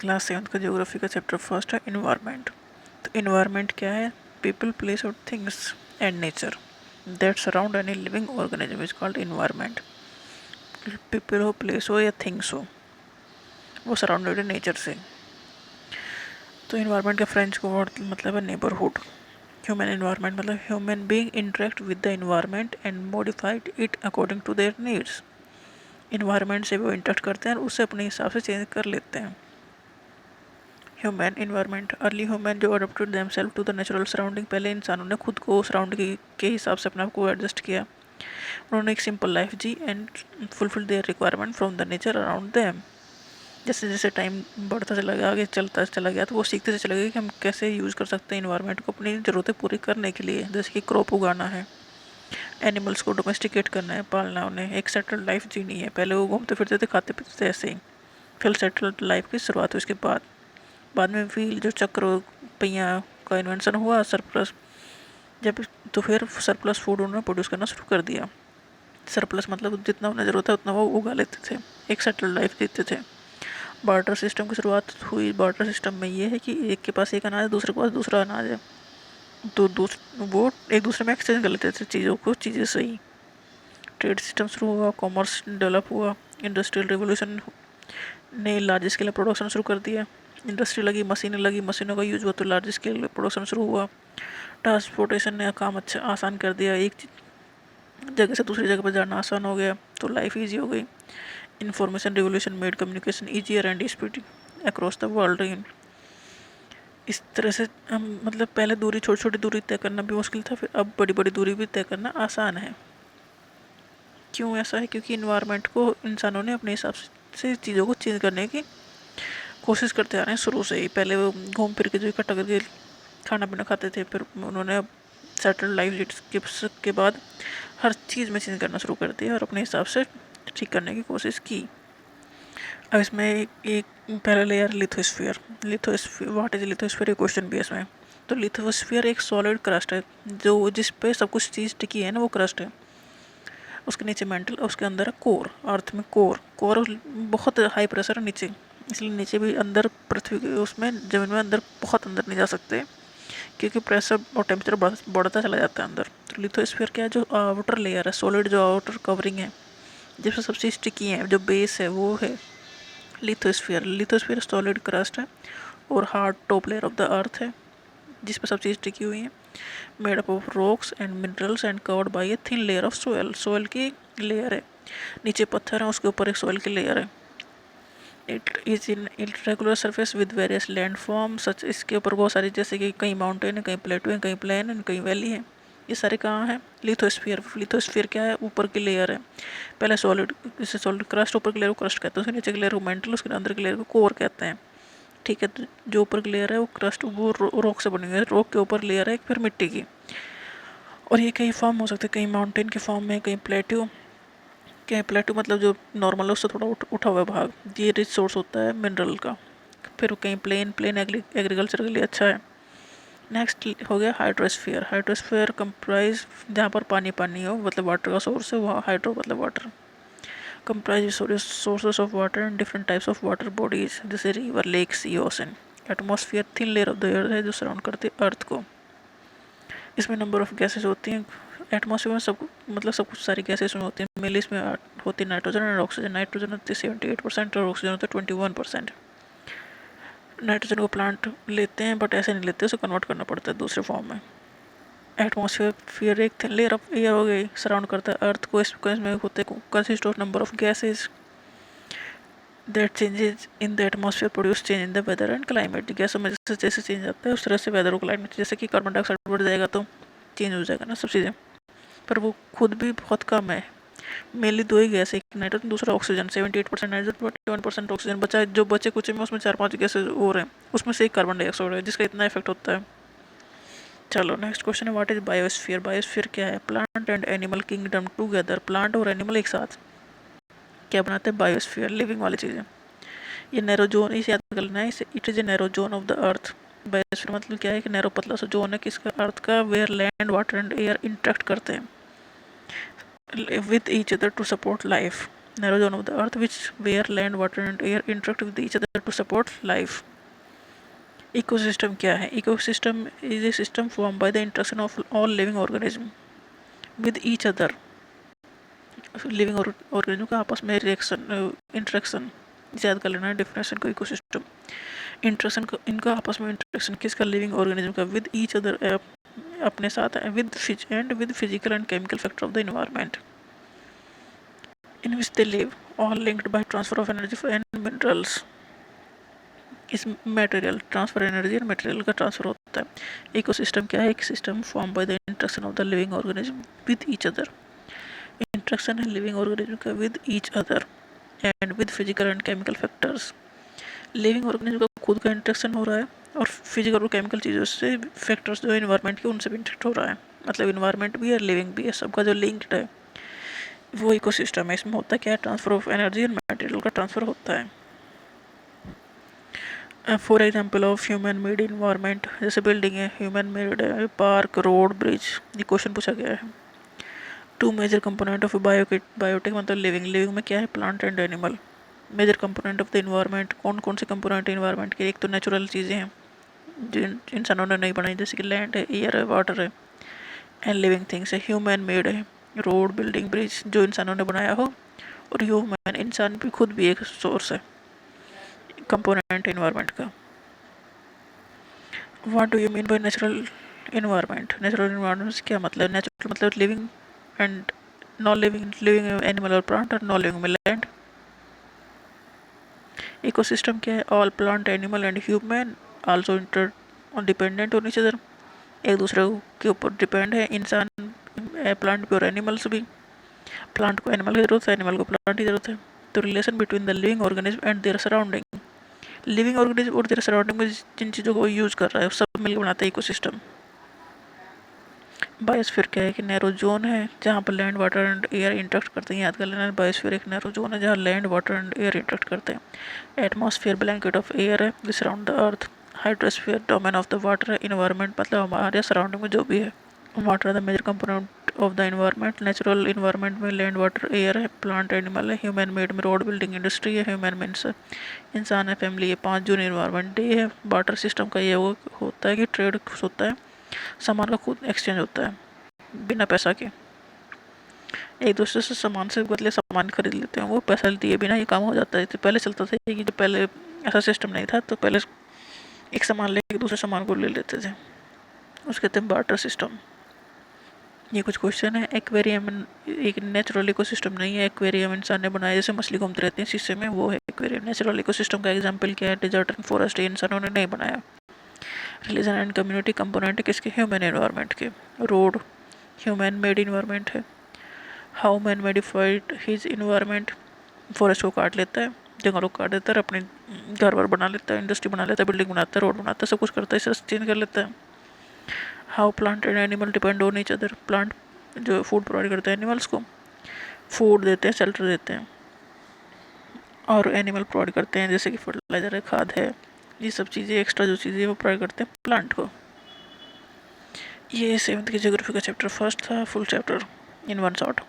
Class 7 का geography का chapter first है इन्वायरमेंट। तो इन्वायरमेंट क्या है? पीपल, प्लेस और things and nature that surround any living organism is called environment. People हो, प्लेस हो या थिंग्स हो, वो सराउंडेड है नेचर से। तो इन्वायरमेंट का फ्रेंच को वर्ड मतलब है नेबरहुड। ह्यूमन इन्वायरमेंट मतलब human being interact with the environment and modified it according to their needs. Environment से वो इंटरेक्ट करते हैं और उससे अपने हिसाब से चेंज कर लेते हैं। ह्यूमन इन्वायरमेंट, अर्ली ह्यूमन जो adopted themselves to the natural surrounding, पहले इंसानों ने खुद को सराउंडिंग के हिसाब से अपने आप को एडजस्ट किया। उन्होंने एक सिंपल लाइफ जी and fulfil their requirement from the nature around them. जैसे जैसे टाइम बढ़ता चला गया, आगे चलता चला गया, तो वो सीखते से चले गए कि हम कैसे यूज़ कर सकते हैं इन्वायरमेंट को अपनी ज़रूरतें पूरी करने के लिए। जैसे कि क्रॉप उगाना है, एनिमल्स को डोमेस्टिकेट करना है, पालना, उन्हें एक सेटल्ड लाइफ जीनी है। पहले वो घूमते फिरते थे, खाते पीते थे, ऐसे ही। फिर सेटल्ड लाइफ की शुरुआत हुई। उसके बाद में व्हील जो चक्र पहिया का इन्वेंशन हुआ, सरप्लस जब, तो फिर सरप्लस फूड उन्होंने प्रोड्यूस करना शुरू कर दिया। सरप्लस मतलब जितना उन्हें ज़रूरत है उतना वो उगा लेते थे, एक सेटल्ड लाइफ जीते थे। बार्टर सिस्टम की शुरुआत हुई। बार्टर सिस्टम में ये है कि एक के पास एक अनाज है, दूसरे के पास दूसरा अनाज है, तो वो एक दूसरे में एक्सचेंज कर लेते थे चीज़ों को, चीज़ें सही। ट्रेड सिस्टम शुरू हुआ, कॉमर्स डेवलप हुआ, इंडस्ट्रियल रिवोल्यूशन ने लार्ज स्केल प्रोडक्शन शुरू कर दिया। इंडस्ट्री लगी, मशीनों का यूज हुआ, तो लार्ज स्केल प्रोडक्शन शुरू हुआ। ट्रांसपोर्टेशन ने काम अच्छा आसान कर दिया, एक जगह से दूसरी जगह पर जाना आसान हो गया, तो लाइफ ईजी हो गई। Information revolution made communication easier and speeding across the world. इस तरह से हम मतलब पहले दूरी, छोटी छोटी दूरी तय करना भी मुश्किल था, फिर अब बड़ी बड़ी दूरी भी तय करना आसान है। क्यों ऐसा है? क्योंकि इन्वायरमेंट को इंसानों ने अपने हिसाब से चीज़ों को चेंज करने की कोशिश करते आ रहे हैं शुरू से ही। पहले वो घूम फिर के जो इकट्ठा करके खाना पीना खाते थे, फिर उन्होंने अब सेटल लाइफ के बाद हर चीज़ में चेंज करना शुरू कर दिया और अपने हिसाब से ठीक करने की कोशिश की। अब इसमें एक पहला layer lithosphere. What is lithosphere, एक क्वेश्चन भी है इसमें। तो लिथोस्फीयर एक सॉलिड क्रस्ट है, जो जिस पे सब कुछ चीज़ टिकी है ना, वो क्रस्ट है। उसके नीचे मेंटल, उसके अंदर है कोर। अर्थ में कोर बहुत हाई प्रेशर है नीचे, इसलिए नीचे भी अंदर पृथ्वी के उसमें जमीन में अंदर बहुत अंदर नहीं जा सकते, क्योंकि प्रेशर और टेम्परेचर बढ़ता चला जाता है अंदर। तो लिथोस्फीयर क्या है? जो आउटर लेयर है, सॉलिड जो आउटर कवरिंग है, जिसमें सब चीज़ टिकी है, जो बेस है, वो है लिथोस्फीयर सॉलिड क्रस्ट है और hard top layer of the earth है, जिस पर सब चीज़ टिकी हुई है। Made up of rocks and minerals and covered by a thin layer of soil. Soil की लेयर है, नीचे पत्थर है, उसके ऊपर एक सोयल की लेयर है। It is in irregular surface with various land form such. इसके ऊपर बहुत सारी, जैसे कि कहीं माउंटेन है, कहीं प्लेटो है, कहीं प्लेन है, कहीं वैली है। ये सारे कहाँ हैं? लिथोस्फीयर क्या है? ऊपर की लेयर है। पहले सॉलिड, जैसे सॉलिड क्रस्ट, ऊपर की लेयर को क्रस्ट कहते हैं, उसके नीचे की लेयर को मेंटल, उसके अंदर की लेयर को कोर कहते हैं। ठीक है, तो जो ऊपर की लेयर है वो क्रस्ट, वो रॉक से बनी हुई है। रॉक के ऊपर लेयर है फिर मिट्टी की, और ये कई फॉर्म हो सकते हैं, कहीं माउंटेन के फॉर्म में, कहीं प्लेट्यू। क्या है प्लेट्यू? मतलब जो नॉर्मल है उससे थोड़ा उठा हुआ भाग, ये रिच सोर्स होता है मिनरल का। फिर कहीं प्लेन एग्रीकल्चर के लिए अच्छा है। नेक्स्ट हो गया हाइड्रोस्फीयर। हाइड्रोस्फीयर कंप्राइज, जहाँ पर पानी पानी हो, मतलब वाटर का सोर्स है, वहाँ हाइड्रो मतलब water. Comprise sources of water and different types of water bodies, जैसे river, lake, sea, ocean. Atmosphere thin layer of the air है जो सराउंड करती है अर्थ को। इसमें नंबर ऑफ गैसेस होती हैं। एटमॉस्फेयर में सब कुछ सारी गैसेस में होती हैं। मेनली इसमें होती है नाइट्रोजन और ऑक्सीजन। नाइट्रोजन होती है 78% और ऑक्सीजन होता है 21%। नाइट्रोजन को प्लांट लेते हैं, बट ऐसे नहीं लेते, उसे कन्वर्ट करना पड़ता है दूसरे फॉर्म में। एटमॉस्फेयर एक थिन लेयर ऑफ एयर हो गई, सराउंड करता है अर्थ को। इसमें होते हैं consist of number of gases that changes in the atmosphere produce change in the weather and climate. गैसों में जैसे जैसे चेंज आता है उस तरह से वेदर और क्लाइमेट, जैसे कि कार्बन डाइऑक्साइड बढ़ जाएगा तो चेंज हो जाएगा ना सब चीज़ें, पर वो खुद भी बहुत कम है। मेनली दो ही गैस है, एक नाइट्रोजन, दूसरा ऑक्सीजन। 78% nitrogen, 21% oxygen. बचा जो बचे कुछ में, उसमें 4-5 गैसेज और हैं, उसमें से एक कार्बन डाइऑक्साइड है, जिसका इतना इफेक्ट होता है। चलो नेक्स्ट क्वेश्चन है, व्हाट इज बायोस्फीयर। बायोस्फीयर क्या है? Plant and animal kingdom together. Plant और एनिमल एक साथ क्या बनाते हैं? बायोस्फीयर, लिविंग वाली चीज़ें। ये नैरो जोन, इसे याद कर लेना है, it is a narrow zone of the earth. Biosphere मतलब क्या है? कि नैरो पतला सा जोन है किसका? अर्थ का, where land, water and air interact करते हैं with each other to support life. narrow zone of the earth which where land, water and air interact with each other to support life. Ecosystem क्या है? Ecosystem is a system formed by the interaction of all living organisms with each other. Living organism का आपस में reaction interaction याद कर लेना है definition को इकोसिस्टम इंटरेक्शन को इनका आपस में इंटरेक्शन किसका लिविंग ऑर्गेनिज्म का विद ईच अदर अपने साथ है with physical and chemical factor of the environment in which they live all linked by transfer of energy and minerals इस material transfer energy and material का transfer होता है ecosystem क्या है एक system form by the interaction of the living organism with each other interaction है living organism का with each other and with physical and chemical factors living organism का खुद का इंटरेक्शन हो रहा है और फिजिकल और केमिकल चीज़ों से फैक्टर्स जो इन्वायरमेंट के उनसे भी इंटरेक्ट हो रहा है मतलब इन्वायरमेंट भी है लिविंग भी है सबका जो लिंक्ड है वो इकोसिस्टम है इसमें होता क्या है transfer of energy and material का ट्रांसफर होता है for example of human made environment जैसे बिल्डिंग है ह्यूमन मेड है पार्क रोड ब्रिज ये क्वेश्चन पूछा गया है two major component of biotic मतलब लिविंग में क्या है plant and animal major component of the environment कौन कौन से कंपोनेंट इन्वायरमेंट के एक तो नेचुरल चीज़ें हैं जिन इंसानों ने नहीं बनाई जैसे कि लैंड है एयर है वाटर है एंड लिविंग थिंग्स है ह्यूमन मेड है रोड बिल्डिंग ब्रिज जो इंसानों ने बनाया हो और ह्यूमन इंसान भी खुद भी एक सोर्स है कंपोनेंट इन्वायरमेंट का what do you mean by natural environment क्या मतलब नेचुरल मतलब living and non living animal और प्लांट और नॉन लिविंग में लैंड इकोसिस्टम क्या है all plant animal and human also inter dependent on each other एक दूसरे के ऊपर डिपेंड है इंसान प्लांट भी और एनिमल्स भी प्लांट को एनिमल की ज़रूरत है एनिमल को प्लांट की ज़रूरत है तो relation between the living organism and their surrounding living organism और देयर सराउंडिंग में जिन चीज़ों को यूज़ कर रहा है सब मिलकर बनाता है इकोसिस्टम बायोस्फीयर क्या है कि नैरो जोन है जहाँ पर land water and air interact करते हैं याद कर लेना बायोस्फीयर एक नैरो जोन है जहाँ land water and air interact करते हैं एटमॉस्फेयर ब्लैंकेट ऑफ एयर है this around the earth hydrosphere domain of the water है इन्वायरमेंट मतलब हमारे सराउंडिंग में जो भी है water the major component of the environment natural environment में लैंड वाटर एयर है प्लांट एनिमल है ह्यूमन मेड में रोड बिल्डिंग इंडस्ट्री है ह्यूमन मीन्स इंसान है फैमिली है 5 जून इन्वायरमेंट डे है वाटर सिस्टम का ये होता है कि ट्रेड होता है सामान का खुद एक्सचेंज होता है बिना पैसा के एक दूसरे से सामान से बदले सामान खरीद लेते हैं वो पैसा दिए बिना ये काम हो जाता है तो पहले चलता था कि जब पहले ऐसा सिस्टम नहीं था तो पहले एक सामान लेके दूसरे सामान को ले लेते थे उसके कहते हैं बार्टर सिस्टम ये कुछ क्वेश्चन है एक्वेरियम एक नेचुरल इकोसिस्टम नहीं है एक्वेरियम इंसान ने बनाया जैसे मछली घूमते रहते हैं शीशे में वो है एक्वेरियम नेचुरल इकोसिस्टम का एग्जाम्पल क्या है डेजर्ट एंड फॉरेस्ट इंसानों ने नहीं बनाया रिलीजन एंड कम्युनिटी कंपोनेंट किसके ह्यूमन एनवायरनमेंट के रोड ह्यूमन मेड इन्वायरमेंट है how man modified his environment forest को काट लेता है जंगलों को काट देता है अपने घर वर बना लेता है इंडस्ट्री बना लेता है बिल्डिंग बनाता है रोड बनाता है सब कुछ करता है इसे चेंज कर लेता है how plant and animal depend on each other plant जो फूड प्रोवाइड करते हैं एनिमल्स को फूड देते हैं शेल्टर देते हैं और एनिमल प्रोवाइड करते हैं जैसे कि फर्टिलाइजर है खाद है ये सब चीज़ें एक्स्ट्रा जो चीज़ें वो प्रोवाइड करते हैं प्लांट को ये 7th की ज्योग्राफी का चैप्टर फर्स्ट था full chapter in one shot